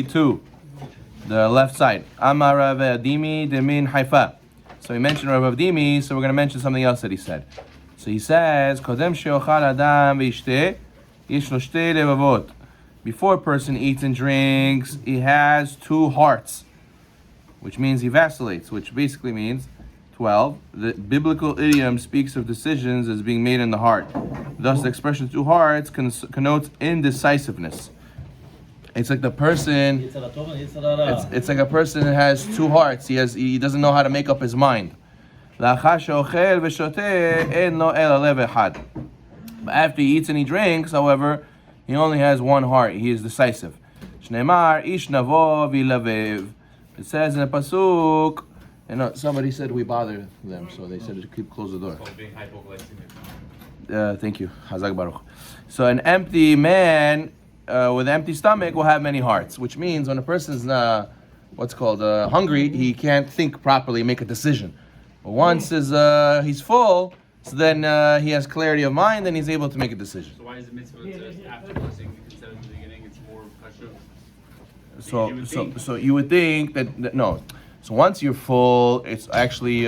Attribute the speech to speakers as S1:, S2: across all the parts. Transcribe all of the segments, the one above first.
S1: 2, the left side. Amar Rav Adimi Demin Haifa. So he mentioned Rav Adimi, so we're going to mention something else that he said. So he says, Kodem she'ochal adam v'ishteh, yesh lo shtei levavot. Before a person eats and drinks, he has 2 hearts, which means he vacillates, which basically means 12. The biblical idiom speaks of decisions as being made in the heart. Thus, the expression 2 hearts connotes indecisiveness. It's like the person. It's like a person that has 2 hearts. He doesn't know how to make up his mind. But after he eats and he drinks, however, he only has 1 heart. He is decisive. It says in the pasuk. Somebody said we bother them, so they said to close the door. Thank you. Hazak Baruch. So an empty man with an empty stomach will have many hearts, which means when a person's hungry, he can't think properly, make a decision. But once he's full, so then he has clarity of mind, then he's able to make a decision.
S2: So why is the mitzvah just after blessing instead of the beginning? It's more kashrut.
S1: So you would think that no. So once you're full, it's actually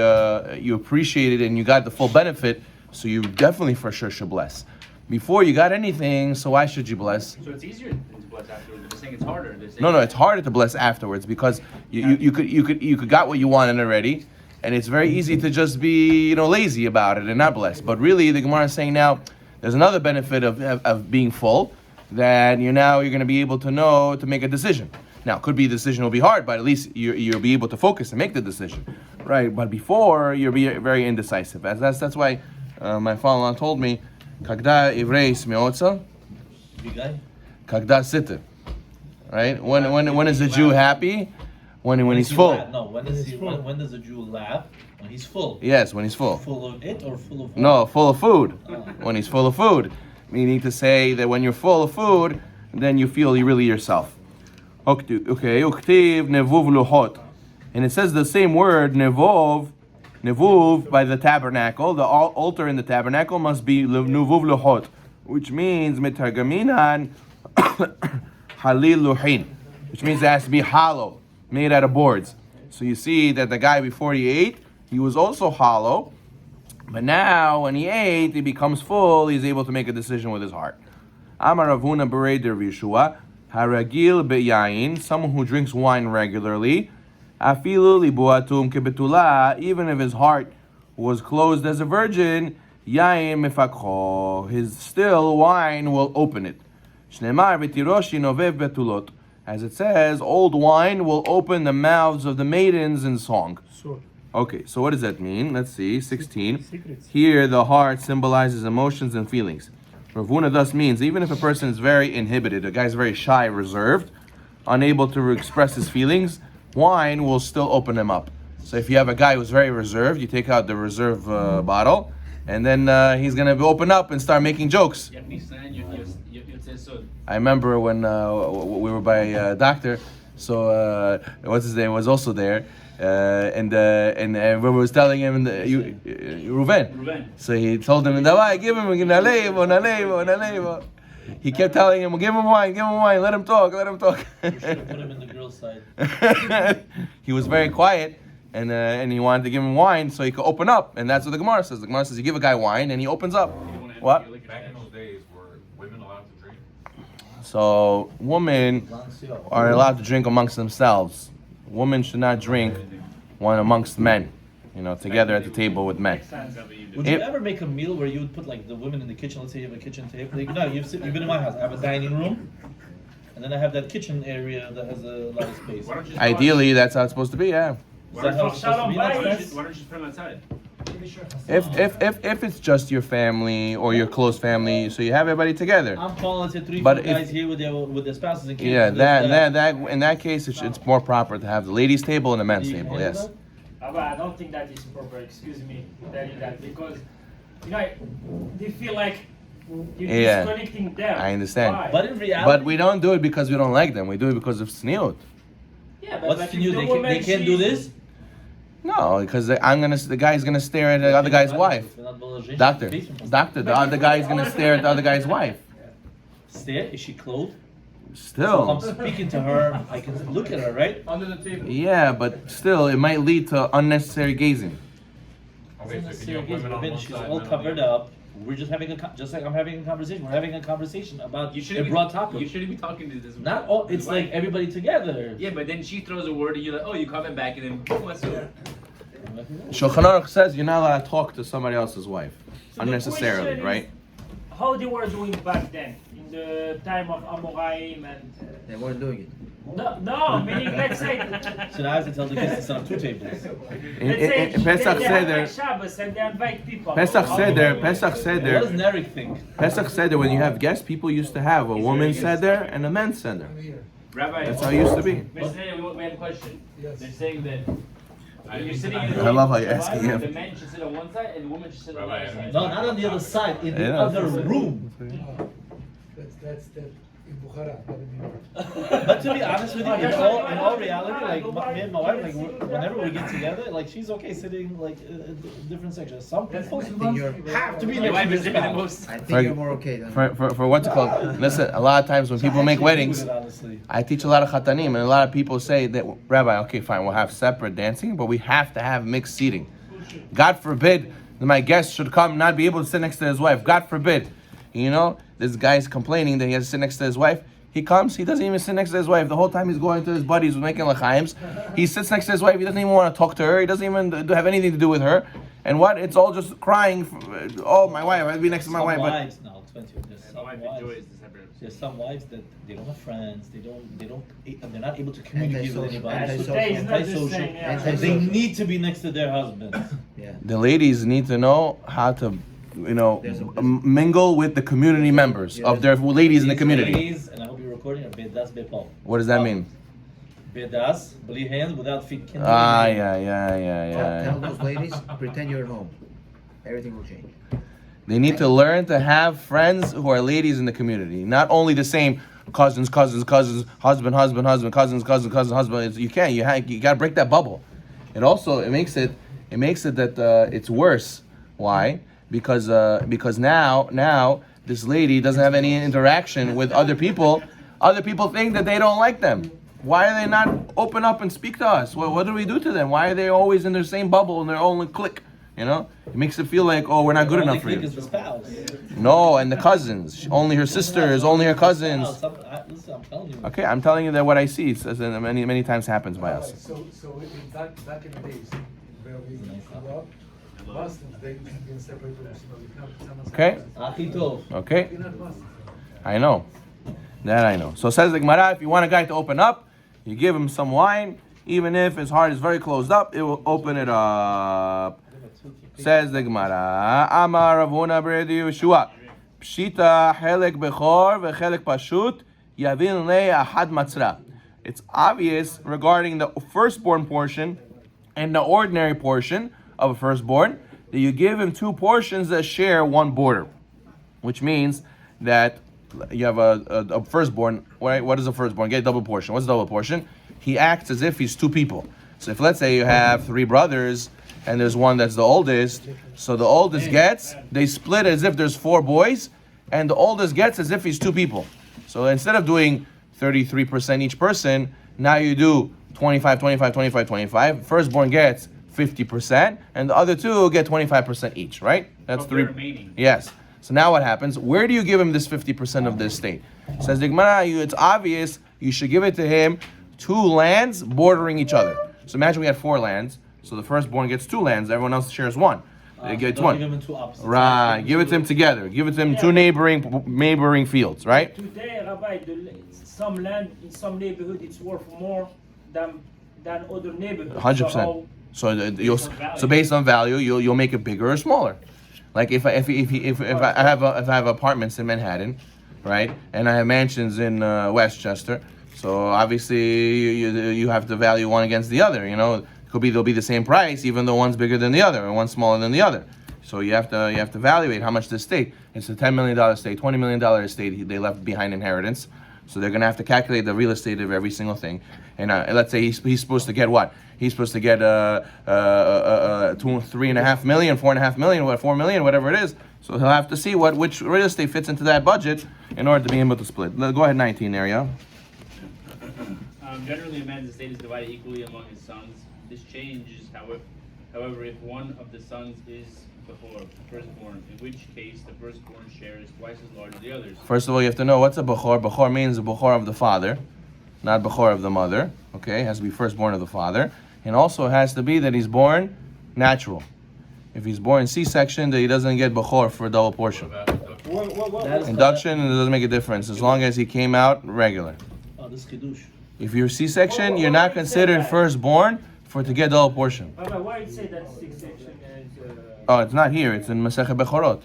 S1: you appreciate it and you got the full benefit. So you definitely for sure should bless. Before you got anything, so why should you bless?
S2: So it's easier to bless afterwards. They're saying it's harder.
S1: No, it's harder to bless afterwards because you could got what you wanted already, and it's very easy to just be lazy about it and not bless. But really, the Gemara is saying now there's another benefit of being full, that you're going to be able to know to make a decision. Now, could be the decision will be hard, but at least you'll be able to focus and make the decision, right? But before you'll be very indecisive. That's why my father-in-law told me, "Kagda ivreis meotza, kagda sitter." Right? When is the Jew happy? When he's full.
S3: When does the Jew laugh? When he's full.
S1: Yes, when he's full.
S3: Full of it or full of food?
S1: No, full of food. When he's full of food, meaning to say that when you're full of food, then you feel really yourself. Okay, uktiv nevuv luhot, and it says the same word nevuv by the tabernacle. The altar in the tabernacle must be nevuv luhot, which means mitargaminan halil luhin, which means it has to be hollow, made out of boards. So you see that the guy before he ate, he was also hollow, but now when he ate, he becomes full. He's able to make a decision with his heart. Amar Ravuna Bereder Yeshua. Haragil be'yain, someone who drinks wine regularly, afilu libuatum kebetula, even if his heart was closed as a virgin, yain mefakho, his still wine will open it. Shnemar v'tiroshi novev betulot, as it says, old wine will open the mouths of the maidens in song. Okay, so what does that mean? Let's see, 16. Here the heart symbolizes emotions and feelings. Ravuna thus means even if a person is very inhibited, a guy's very shy, reserved, unable to express his feelings, wine will still open him up. So if you have a guy who's very reserved, you take out the reserve bottle, and then he's going to open up and start making jokes. I remember when we were by a doctor, so what's his name was also there. And everyone was telling him, Reuven. So he told him, give him, he kept telling him, give him wine, let him talk.
S3: You should have put him in the girl's side.
S1: He was very quiet, and he wanted to give him wine so he could open up, and that's what the Gemara says. The Gemara says you give a guy wine and he opens up. What?
S4: Back in those days, were women allowed to drink?
S1: So women are allowed to drink amongst themselves. Women should not drink one amongst men, together at the table with men.
S3: Would you ever make a meal where you would put the women in the kitchen? Let's say you have a kitchen table. You've been in my house. I have a dining room, and then I have that kitchen area that has a lot of space.
S1: Ideally, that's how it's supposed to be. Yeah.
S2: Why don't you just put them outside?
S1: If it's just your family or your close family, so you have everybody together.
S3: I'm calling it 3-4 guys here with their spouses and kids.
S1: Yeah, that in that case, it's more proper to have the ladies' table and the men's table. Yes.
S5: But I don't think that is proper. Excuse me, telling that because they feel like you're disconnecting them.
S1: I understand.
S5: Why?
S3: But in reality,
S1: but we don't do it because we don't like them. We do it because of sneot.
S5: Yeah, but
S3: what's the news? They can't do this.
S1: No, because the guy's gonna stare at the other guy's wife. Doctor, the other guy's gonna stare at the other guy's wife.
S3: Stare? Is she clothed? So if
S1: Still.
S3: I'm speaking to her, I can look at her, right?
S2: Under the table.
S1: Yeah, but still, it might lead to unnecessary gazing.
S4: Okay, so can you have women on
S3: Women,
S4: one
S3: she's
S4: side,
S3: all
S4: men on
S3: covered
S4: the other?
S3: up. We're just having just like I'm having a conversation. We're having a conversation about
S2: You
S3: a
S2: shouldn't
S3: broad
S2: be,
S3: topic.
S2: You shouldn't be talking to this.
S3: Not all. It's like everybody together.
S2: Yeah, but then she throws a word and you're like, oh, you comment back and then boom, what's up?
S1: Shulchan Aruch says you're not allowed to talk to somebody else's wife
S5: So the
S1: unnecessarily,
S5: question is,
S1: right?
S5: How they were doing back then, in the time of Amoraim and...
S6: They weren't doing it.
S5: No, meaning let's say...
S3: So now I have to tell the kids to set up 2 tables.
S5: Let's say
S1: In Pesach
S5: they have
S1: Seder,
S5: like Shabbos and they invite people.
S1: Pesach
S5: How-
S1: Seder,
S3: What does Nerek think?
S1: Pesach Seder, when you have guests, people used to have a woman's Seder and a men's Seder.
S2: Rabbi,
S1: That's how it used to be.
S2: Mr. Seder, we have a question. They're saying that when you're sitting in
S1: I love how you're asking him.
S2: the men should sit on one side and the woman should sit on the
S4: Rabbi,
S2: other side.
S3: No, not on the other side. In the
S1: Yeah.
S3: other room.
S7: That's in Bukhara, not in New York.
S3: But to be honest with you, in all reality, like me and my wife, like whenever we get together, like she's okay sitting like in different sections. Some people have to be
S2: Your
S3: next
S2: wife
S3: to
S2: is
S3: their
S2: different than
S3: spouse.
S2: most.
S6: I think
S1: For-
S6: you're more okay than
S1: For what's it called? Listen, a lot of times when people make weddings,
S3: Honestly.
S1: I teach a lot of chatanim, and a lot of people say that, Rabbi, okay, fine, we'll have separate dancing, but we have to have mixed seating. God forbid that my guest should come not be able to sit next to his wife. God forbid. You know, this guy's complaining that he has to sit next to his wife. He comes, he doesn't even sit next to his wife. The whole time he's going to his buddies, making l'chaims. He sits next to his wife. He doesn't even want to talk to her. He doesn't even have anything to do with her. And what? It's all just crying. Oh, my wife. I'd be next to my wife. But
S3: Wives, no, 20. There's
S2: My
S3: some
S2: wife
S3: wives.
S2: enjoys the separate.
S3: There's some wives that they don't have friends. They're not able to communicate with
S6: Antisocial.
S3: anybody.
S5: Today is not the
S3: Antisocial.
S5: same, yeah.
S3: And they need to be next to their husbands.
S6: yeah.
S1: the ladies need to know how to, mingle with the community members of their ladies in the
S3: These
S1: community.
S3: ladies, and I hope you're recording, are bedas bepal.
S1: What does that mean?
S3: Bedas, beli hands, without feet. Can't do
S1: Ah,
S3: anything.
S1: yeah.
S6: Tell those ladies, pretend you're at home. Everything will change.
S1: They need to learn to have friends who are ladies in the community. Not only the same cousins, husband, husband. You can't. You got to break that bubble. It makes it that it's worse. Why? Because now this lady doesn't have any interaction with other people. Other people think that they don't like them. Why are they not open up and speak to us? What do we do to them? Why are they always in their same bubble, in their own clique? It makes it feel like, oh, we're not good enough for
S3: Only
S1: you.
S3: clique is the spouse.
S1: No, and the cousins. Only her sisters, only her cousins.
S3: Listen, I'm telling you.
S1: Okay, I'm telling you that what I see says that many times happens by us.
S7: So in back in the days, where we grew up, Muslims, they used to be in separate rooms. You come to someone's
S1: Okay.
S7: house.
S3: Achi tov.
S1: Okay,
S7: You're not Muslim.
S1: I know. That I know. So says the Gemara, if you want a guy to open up, you give him some wine, even if his heart is very closed up, it will open it up. Says the Gemara, Amar Rav Huna b'Redi Yeshua, Pshita Helek Bechor v'Chelek Pashut Yavin Le Ahad Matzra. It's obvious regarding the firstborn portion and the ordinary portion of a firstborn that you give him 2 portions that share one border, which means that you have a firstborn. Right? What is a firstborn? Get a double portion. What's a double portion? He acts as if he's 2 people. So if let's say you have 3 brothers and there's one that's the oldest, so the oldest gets, they split as if there's 4 boys, and the oldest gets as if he's 2 people. So instead of doing 33% each person, now you do 25, 25, 25, 25. Firstborn gets 50%, and the other 2 get 25% each, right? That's
S2: Of the
S1: 3.
S2: remaining.
S1: Yes. So now what happens? Where do you give him this 50% of the estate? Says the Gemara, it's obvious you should give it to him 2 lands bordering each other. So imagine we had 4 lands. So the firstborn gets 2 lands. Everyone else shares 1. They get
S3: Don't
S1: 1.
S3: give them 2 opposites.
S1: Right. Give it to him together. Give it to him 2 neighboring fields. Right.
S5: Today, Rabbi, some land in some neighborhood it's worth more than other neighborhoods.
S1: 100%.
S5: So
S1: So based on value, you'll make it bigger or smaller. Like if I have apartments in Manhattan, right, and I have mansions in Westchester, so obviously you have to value one against the other. They'll be the same price, even though one's bigger than the other or one's smaller than the other. So you have to evaluate how much the estate. It's a $10 million estate, $20 million estate they left behind inheritance. So they're gonna have to calculate the real estate of every single thing. And let's say he's supposed to get what? He's supposed to get 3.5 million, 4.5 million, 4 million, whatever it is. So he'll have to see which real estate fits into that budget in order to be able to split. Go ahead, 19 there, yeah?
S2: Generally, a man's estate is divided equally among his sons. This changes, however, if one of the sons is before firstborn, in which case the firstborn share is twice as large as the others.
S1: First of all, you have to know what's a bechor. Bechor means the bechor of the father, not bechor of the mother. Okay, it has to be firstborn of the father. And also it has to be that he's born natural. If he's born C-section, that he doesn't get bechor for a double portion. Induction, it doesn't make a difference as long as he came out regular.
S3: Oh, this kiddush.
S1: If you're C-section, you're not considered firstborn to get double portion.
S5: Baba, why you say that C-section is?
S1: Oh, it's not here. It's in Masechet Bechorot.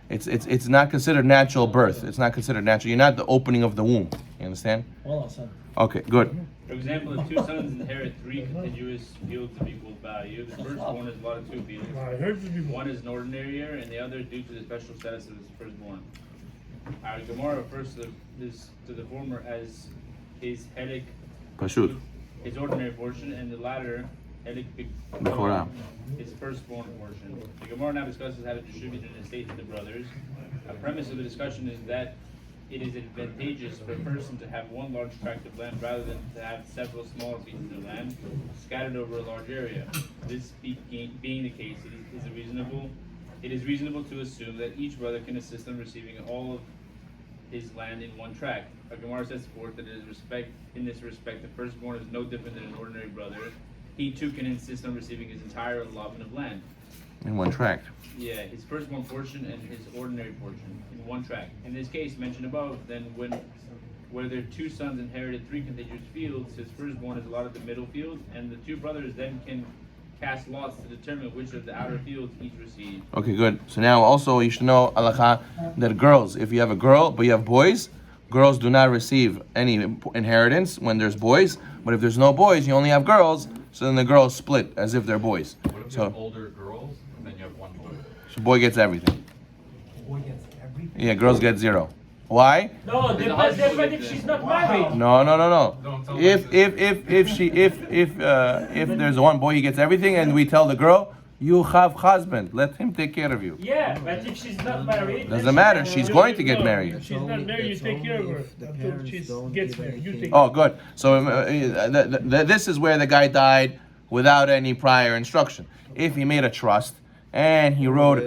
S1: It's not considered natural birth. It's not considered natural. You're not the opening of the womb. You understand?
S3: Hold on, son.
S1: Okay, good.
S2: For example, if two sons inherit three contiguous fields of equal value, the firstborn is allotted two fields. One is an ordinary heir, and the other due to the special status of his firstborn. Our Gemara refers to the former as his helik,
S1: Pashut.
S2: his ordinary portion, and the latter helik
S1: Bechorah.
S2: his firstborn portion. The Gemara now discusses how to distribute an estate to the brothers. A premise of the discussion is that it is advantageous for a person to have one large tract of land rather than to have several smaller pieces of land scattered over a large area. This being the case, it is reasonable to assume that each brother can assist in receiving all of his land in one tract. A Gemara sets forth that in this respect, the firstborn is no different than an ordinary brother. He too can insist on receiving his entire allotment of land.
S1: In one tract.
S2: Yeah, his firstborn portion and his ordinary portion in one tract. In this case mentioned above, then where their two sons inherited three contiguous fields, his firstborn is allotted the middle field, and the two brothers then can cast lots to determine which of the outer fields each receive.
S1: Okay, good. So now also you should know, Alakha, that girls, if you have a girl but you have boys, girls do not receive any inheritance when there's boys. But if there's no boys, you only have girls, so then the girls split as if they're boys.
S4: What if you
S1: So
S4: have older girls and then you have one boy?
S1: so boy gets everything.
S7: Boy gets everything.
S1: Yeah, girls get 0. Why?
S5: No, depends if she's not married.
S1: No.
S4: Don't tell
S1: If
S4: them
S1: there's one boy, he gets everything, and we tell the girl, you have husband, let him take care of you.
S5: Yeah, but if she's not married, then
S1: Doesn't matter. She's going to get married.
S8: She's not married, you take care of her until she gets married. You take
S1: Oh, good. So this is where the guy died without any prior instruction. If he made a trust and he wrote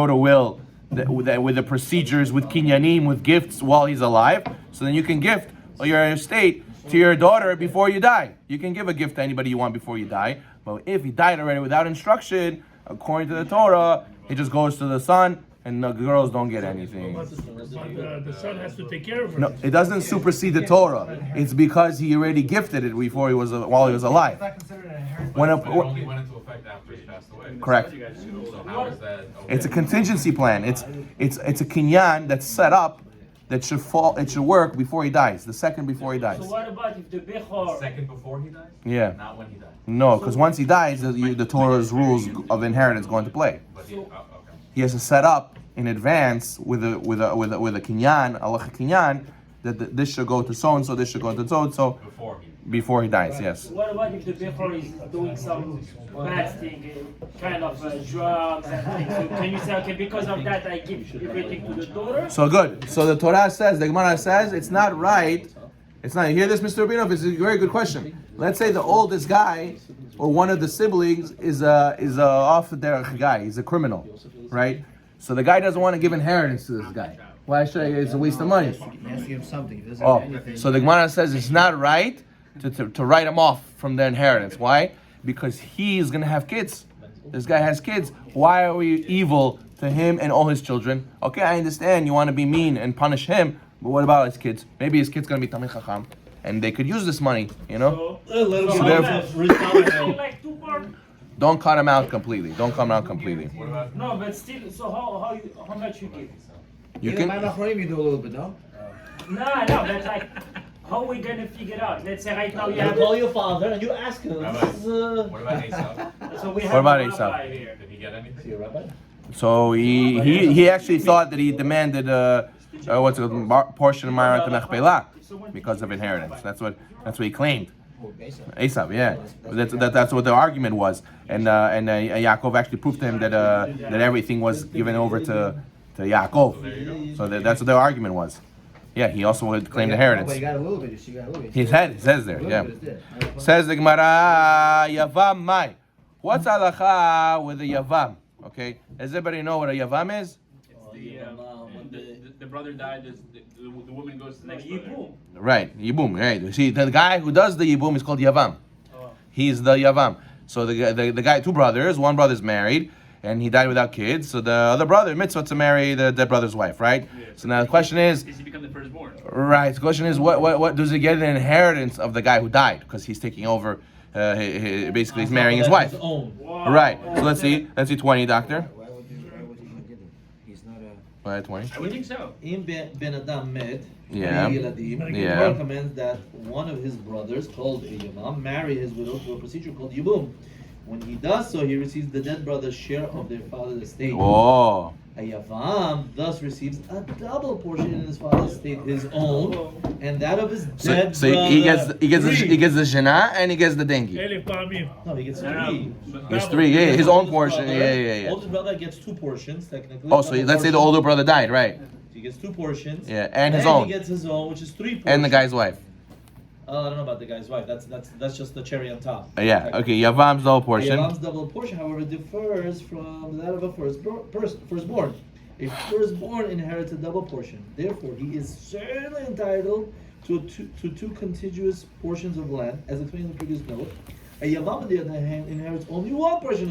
S1: a will with the procedures, with kinyanim, with gifts while he's alive, so then you can gift your estate to your daughter before you die. You can give a gift to anybody you want before you die. But if he died already without instruction, according to the Torah, it just goes to the son, and the girls don't get anything.
S8: but the son has to take care of her.
S1: No, it doesn't supersede the Torah. It's because he already gifted it before while he was alive.
S7: It's not considered an inheritance.
S1: When
S4: But it only went into effect after he passed away.
S1: Correct.
S4: So how is that okay?
S1: It's a contingency plan. It's a kinyan that's set up that should fall. It should work before he dies. The second before he dies.
S5: So what about if the Bechor?
S4: Second before he dies?
S1: Yeah.
S4: Not when he dies.
S1: No, because once he dies, the Torah's rules of inheritance go into play.
S4: But he, okay.
S1: He has to set up in advance with a kinyan, a kinyan, that this should go to so and so, this should go to so and so before he dies. Yes.
S5: What about if the Bechor is doing some bad thing, kind of drugs and things? So can you say, okay, because of that I give everything to the daughter?
S1: So good. So the Torah says, the Gemara says, it's not right. It's not. You hear this, Mr. Rubinov? It's a very good question. Let's say the oldest guy or one of the siblings is a off the derech guy. He's a criminal, right? So the guy doesn't want to give inheritance to this guy. Why should I? It's a waste of money.
S6: Ask him something. If he doesn't
S1: Oh,
S6: have anything,
S1: so the Gemara says it's not right to write him off from the inheritance. Why? Because he's gonna have kids. This guy has kids. Why are we evil to him and all his children? Okay, I understand you want to be mean and punish him, but what about his kids? Maybe his kid's gonna be Talmid Chacham, and they could use this money. You know,
S3: Let him
S1: So
S3: retaliate.
S5: Like two part?
S1: don't cut him out completely. Don't cut him out completely.
S4: What about
S5: No, but still. So how much you give?
S1: You
S6: even
S1: can.
S6: Malachronim you do a little bit, no?
S5: No, that's like. How we gonna figure out? Let's say right now you
S3: You
S5: have.
S3: call your father and you ask him.
S4: Rabbi,
S3: This is,
S4: what about Esau?
S5: So we have
S1: What about
S5: a
S1: Esau?
S5: rabbi here.
S4: Did he get anything?
S3: See, Rabbi?
S1: So he actually thought that he demanded what's a portion of Myra to Mechpelah because of inheritance. That's what he claimed. Esav, yeah. That's what the argument was, and Yaakov actually proved to him that everything was given over to Yaakov. So that's what the argument was. Yeah, he also would claim the inheritance.
S6: But he got a little bit. She got a little bit.
S1: He says there, yeah. Says the Gemara, Yavam Mai. What's halacha with the Yavam? Okay, does everybody know what a Yavam is?
S2: It's the brother died. The woman goes to the next brother.
S1: Right, Yibum. Right. You see, the guy who does the Yibum is called Yavam. He's the Yavam. So the guy, two brothers. One brother's married, and he died without kids. So the other brother, mitzvah to marry the dead brother's wife, right? Yeah. So now the question is,
S2: does he become the firstborn?
S1: Right. The question is, what does he get an inheritance of the guy who died because he's taking over? Basically, he's marrying his wife.
S5: Wow.
S1: Right. So let's see 20, doctor.
S6: Why would he give him? He's not a.
S1: Why 20?
S2: I would think so.
S3: In Ben Adam met,
S1: Yeah.
S3: the
S1: Yeah.
S3: Gemara recommends that one of his brothers, called a Yavam, marry his widow through a procedure called Yibum. When he does so, he receives the dead brother's share of their father's estate.
S1: Oh.
S3: A Yavam thus receives a double portion in his father's estate, his own, and that of his dead
S1: So
S3: brother.
S1: he gets the shana and he gets the dengi.
S3: No, he gets
S2: No,
S3: three.
S1: There's three. Yeah, his own portion.
S3: Brother,
S1: Yeah.
S3: Oldest brother gets two portions, technically.
S1: Oh, so let's say the older brother died, right?
S3: He gets two portions.
S1: Yeah, and his own.
S3: He gets his own, which is three portions.
S1: And the guy's wife.
S3: I don't know about the guy's wife. That's just the cherry on top.
S1: Yeah. Okay. Yavam's double portion.
S3: Yavam's double portion, however, differs from that of a firstborn. A firstborn inherits a double portion. Therefore, he is certainly entitled to two contiguous portions of land, as explained in the previous note. A Yavam, on the other hand, inherits only one portion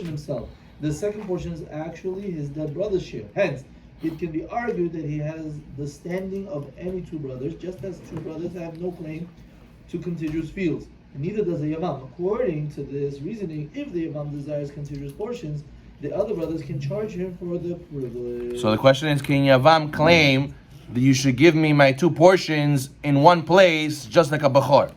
S3: himself. The second portion is actually his dead brother's share. Hence, it can be argued that he has the standing of any two brothers, just as two brothers have no claim to contiguous fields. And neither does a Yavam. According to this reasoning, if the Yavam desires contiguous portions, the other brothers can charge him for the privilege.
S1: So the question is, can Yavam claim that you should give me my two portions in one place, just like a Bechor?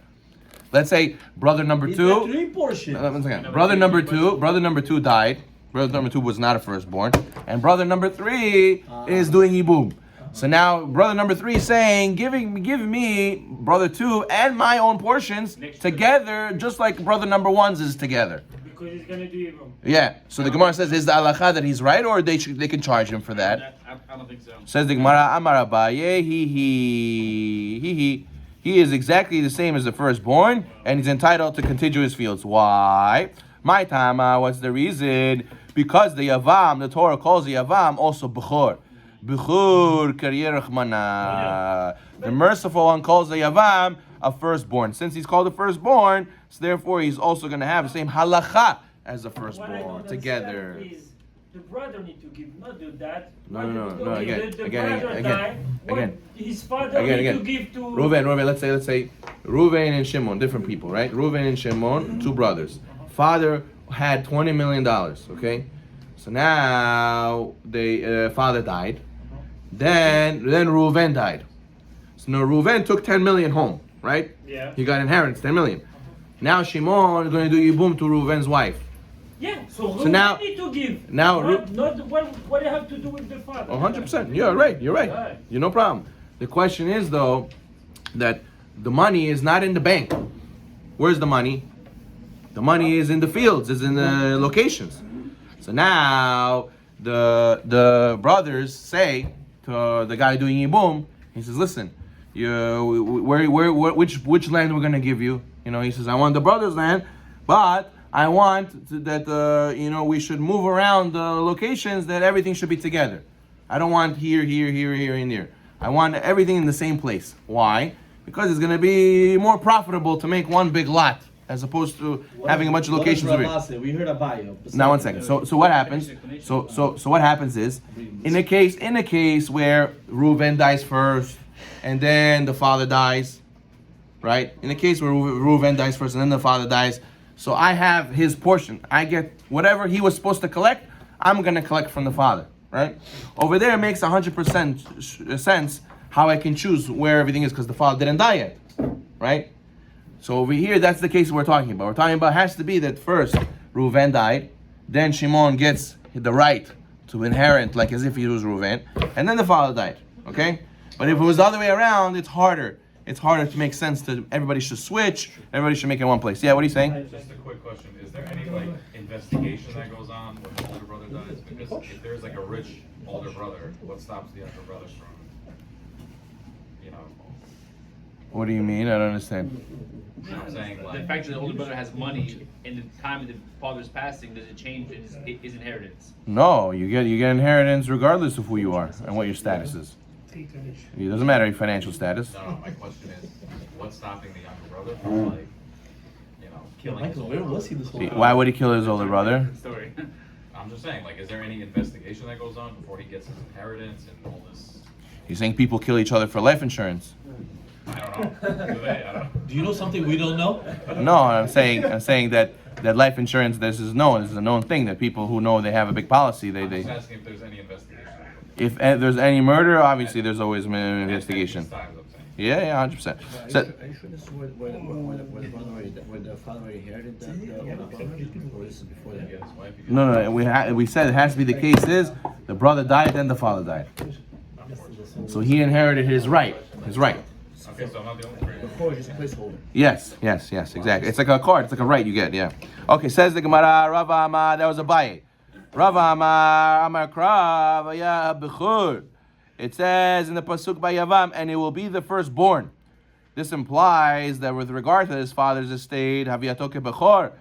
S1: Let's say brother number
S3: He's
S1: two.
S3: got three portions.
S1: One second. Brother number two died. Brother number two was not a firstborn, and brother number three is doing Yibum. So now brother number three is saying, give me brother two and my own portions together, just like brother number one's is together.
S5: Because he's gonna do Yibum.
S1: Yeah. So the Gemara says, is the halacha that he's right, or they can charge him for that?
S2: I don't think so.
S1: Says the Gemara, Amar Abaye, he is exactly the same as the firstborn, and he's entitled to contiguous fields. Why? My tama, what's the reason? Because the Yavam, the Torah calls the Yavam also Bechor. Bechor Karierach Mana. The merciful one calls the Yavam a firstborn. Since he's called the firstborn, so therefore he's also going to have the same halacha as the
S5: What I
S1: firstborn
S5: don't
S1: together.
S5: understand is the brother need to give, not do that.
S1: No,
S5: Okay, the brother died, his father
S1: Again.
S5: need to give to
S1: Reuven, let's say Reuven and Shimon, different people, right? Reuven and Shimon, two brothers. Father had $20 million, okay? So now the father died. Then Reuven died. So now Reuven took 10 million home, right?
S5: Yeah.
S1: He got inheritance, 10 million. Now Shimon is going to do Yibum to Reuven's wife.
S5: Yeah, so
S1: now-
S5: need to give.
S1: now
S5: not what you have to do with the father.
S1: 100%. You're right. You're no problem. The question is, though, that the money is not in the bank. Where's the money? The money is in the fields, is in the locations. So now the brothers say to the guy doing Yibum, he says, listen, which land we're gonna give you? You know, he says, I want the brothers' land, but I want that we should move around the locations, that everything should be together. I don't want here, and there. I want everything in the same place. Why? Because it's gonna be more profitable to make one big lot as opposed to having a bunch of locations over here.
S3: We heard a bio.
S1: Now 1 second. So what happens? So what happens is, in a case where Reuven dies first, and then the father dies, right? In a case where Reuven dies first and then the father dies, so I have his portion. I get whatever he was supposed to collect. I'm gonna collect from the father, right? Over there, it makes 100% sense how I can choose where everything is because the father didn't die yet, right? So over here, that's the case we're talking about. We're talking about has to be that first Reuven died, then Shimon gets the right to inherit like as if he was Reuven, and then the father died. Okay? But if it was the other way around, it's harder. it's harder to make sense to everybody should switch. Everybody should make it in one place. Yeah, what are you saying?
S4: Just a quick question. Is there any like investigation that goes on when the older brother dies? Because if there's like a rich older brother, what stops the younger brothers from, you know,
S1: What do you mean? I don't understand.
S4: I'm saying
S2: The
S4: like,
S2: fact that the older brother has money in the time of the father's passing, does it change his inheritance?
S1: No, you get inheritance regardless of who you are and what your status is. It doesn't matter your financial status.
S4: no, my question is, what's stopping the younger brother from like, you know, killing his
S3: Michael,
S4: older
S3: where was
S4: brother?
S3: he this whole
S1: See,
S3: time?
S1: why would he kill his older brother?
S2: Story.
S4: I'm just saying, like, is there any investigation that goes on before he gets his inheritance and all this?
S1: He's saying people kill each other for life insurance.
S4: I don't know. Do they? I don't know.
S3: Do you know something we don't know?
S1: No, I'm saying that life insurance, this is a known thing, that people who know they have a big policy,
S4: I'm
S1: they
S4: just asking if there's any investigation.
S1: if there's any murder, obviously there's always an investigation.
S4: At these times, I'm saying.
S1: Yeah, 100%. So,
S6: Are you sure this is where the father already inherited the older brother? Or this is before that?
S4: Yeah, his wife, he
S1: no, we said it has to be the case is the brother died, then the father died. So he inherited his right.
S4: Okay, so I'm not the only one.
S6: Before, just a placeholder.
S1: Yes, exactly. It's like a card. It's like a right you get. Yeah. Okay. Says the Gemara. Rava Amar. That was a bayit. Rava Amar Krav Ya Bechur. It says in the pasuk by Yavam, and it will be the firstborn. This implies that with regard to his father's estate, Haviyatoke Bechor,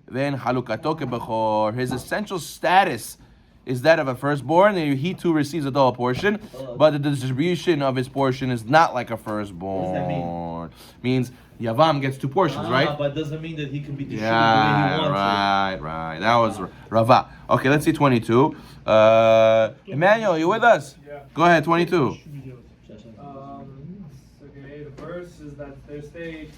S1: then Halukatoke Bechor, his essential status is that of a firstborn, and he too receives a double portion, but the distribution of his portion is not like a firstborn.
S3: What does that mean?
S1: Means Yavam gets two portions, right?
S3: But doesn't mean that he can be distributed the way he wants
S1: Right. That was Rava. Okay, let's see 22. Emmanuel, you with us?
S8: Yeah.
S1: Go ahead, 22.
S8: Okay, the verse is that there's state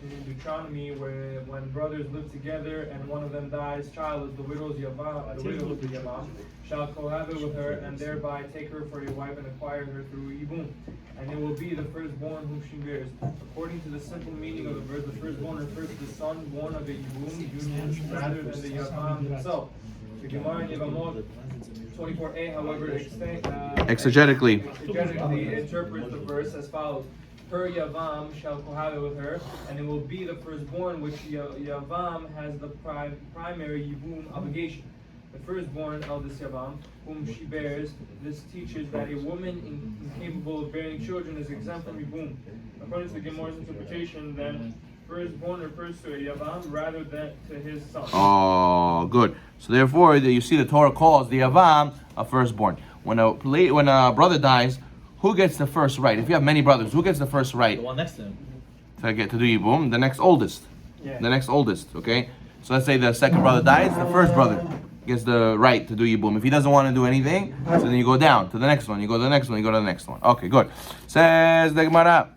S8: in Deuteronomy where when brothers live together and one of them dies, child is the widow's Yavam, the widow of the Yavam, shall cohabit with her and thereby take her for a wife and acquire her through Yibum. And it will be the firstborn whom she bears. According to the simple meaning of the verse, the firstborn refers to the son born of a Yibum union rather than the Yavam himself. The Gemara in Yevamot 24a, however,
S1: Exegetically
S8: interprets the verse as follows. Her Yavam shall cohabit with her, and it will be the firstborn which Yavam has the primary Yibum obligation. The firstborn of this Yavam, whom she bears, this teaches that a woman incapable of bearing children is exempt from Yibum. According to the Gemara's interpretation, then, firstborn refers to a Yavam rather than to his son.
S1: Oh, good. So therefore, you see the Torah calls the Yavam a firstborn. When a brother dies, who gets the first right? If you have many brothers, who gets the first right
S3: The one next to him.
S1: to get to do Yibum? The next oldest.
S8: Yeah.
S1: The next oldest, okay? So let's say the second brother dies, the first brother gets the right to do Yibum. If he doesn't want to do anything, so then you go down to the next one, you go to the next one, you go to the next one. Okay, good. Says the Gemara.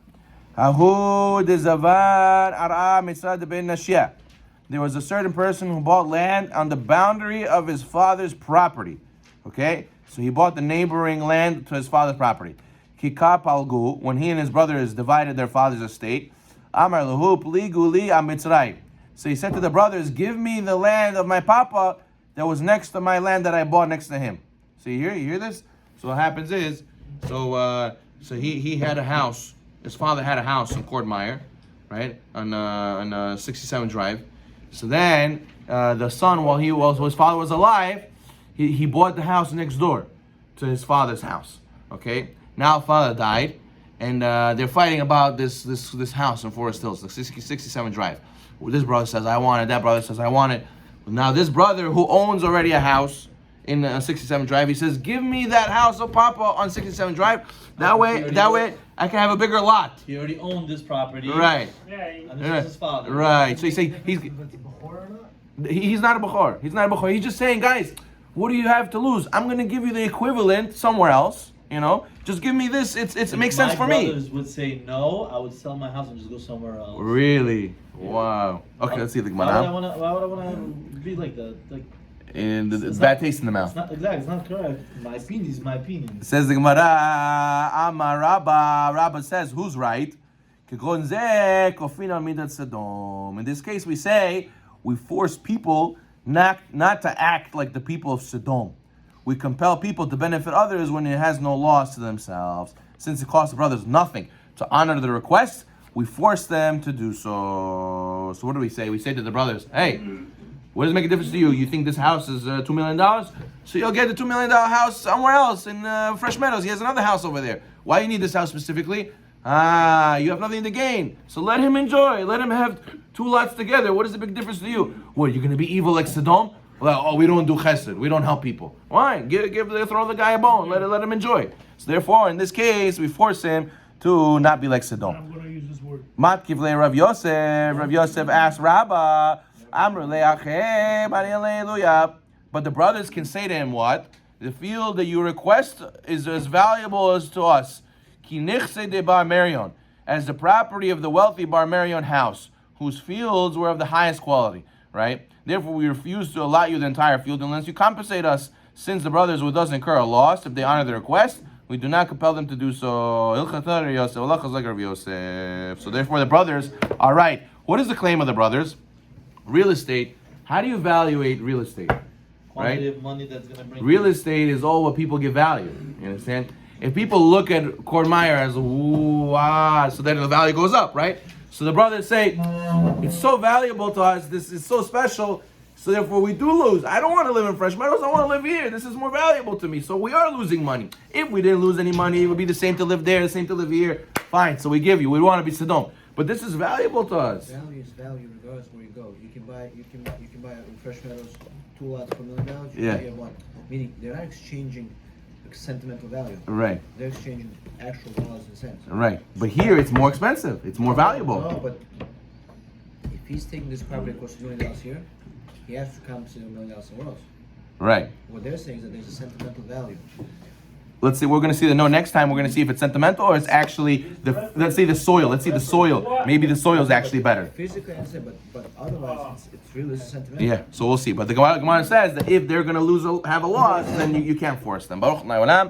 S1: There was a certain person who bought land on the boundary of his father's property. Okay? So he bought the neighboring land to his father's property. Kika palgu, when he and his brothers divided their father's estate, Amar lahu pligu li amitzray. So he said to the brothers, give me the land of my papa that was next to my land that I bought next to him. So you hear this? So what happens is, so he had a house. His father had a house in Cordmeyer, right, on 67 Drive. So then the son, while his father was alive, he bought the house next door to his father's house. Okay. Now father died, and they're fighting about this house in Forest Hills, the 67 Drive. Well, this brother says I want it. That brother says I want it. Now this brother who owns already a house in 67 Drive, he says, give me that house of Papa on 67 Drive. That way I can have a bigger lot.
S3: He already owned this property.
S1: Right.
S5: Yeah,
S3: And this was his father.
S1: Right. So he's saying he's not a Bechor. He's not a Bechor. He's just saying, guys, what do you have to lose? I'm going to give you the equivalent somewhere else. You know, just give me this. It makes sense for me.
S3: My brothers would say no. I would sell my house and just go somewhere else.
S1: Really? Wow. Okay, let's see the
S3: Why would I
S1: Gemara.
S3: want to be like that? Like,
S1: And the
S3: it's
S1: bad
S3: not-
S1: taste in the mouth.
S3: it's not exactly. It's not correct. My opinion is my opinion.
S1: Says the Gemara, Amar Rabba. Rabba says, who's right? In this case, we say we force people not to act like the people of Sodom. We compel people to benefit others when it has no loss to themselves. Since it costs the brothers nothing to honor the request, we force them to do so. So what do we say? We say to the brothers, hey, what does it make a difference to you? You think this house is $2 million? So you'll get the $2 million house somewhere else in Fresh Meadows. He has another house over there. Why do you need this house specifically? You have nothing to gain. So let him enjoy. Let him have two lots together. What is the big difference to you? What, you're going to be evil like Sodom? Well, oh, we don't do chesed. We don't help people. Why? Throw the guy a bone. Let him enjoy. So therefore, in this case, we force him to not be like Sodom.
S9: I'm going to use this word.
S1: Matkiv le Rav Yosef. Rav Yosef asked Rabbah, Amr le'achem aleluya. But the brothers can say to him, what? The field that you request is as valuable as to us. Ki nichse de Bar Marion, as the property of the wealthy Bar Marion house, whose fields were of the highest quality, right? Therefore, we refuse to allot you the entire field unless you compensate us, since the brothers will thus incur a loss if they honor the request. We do not compel them to do so. So therefore, the brothers are right. What is the claim of the brothers? Real estate. How do you evaluate real estate?
S3: Quantity
S1: Right?
S3: of money that's going to bring.
S1: Real estate is all what people give value. You understand? If people look at Kortmeyer as ooh, so then the value goes up, right? So the brothers say, it's so valuable to us, this is so special, so therefore we do lose. I don't want to live in Fresh Meadows, I want to live here. This is more valuable to me. So we are losing money. If we didn't lose any money, it would be the same to live there, the same to live here. Fine, so we give you. We want to be Sodom. But this is valuable to us.
S6: Value is value regardless where you go. You can buy in Fresh Meadows 2 lots for $1 million. You
S1: Yeah.
S6: can buy one. Meaning they're not exchanging sentimental value.
S1: Right,
S6: They're exchanging actual dollars and cents.
S1: right. But here it's more expensive. It's more valuable.
S6: No, but if he's taking this property that costs $1 million here, he has to compensate $1 million somewhere else.
S1: Right.
S6: What they're saying is that there's a sentimental value.
S1: Let's see, we're going to see next time we're going to see if it's sentimental or it's actually, let's see the soil. Let's see the soil. Maybe the soil is actually better.
S6: Physically, I understand, but otherwise, it's really sentimental.
S1: Yeah, so we'll see. But the Gemara says that if they're going to have a loss, then you can't force them. Baruch Adonai Olam.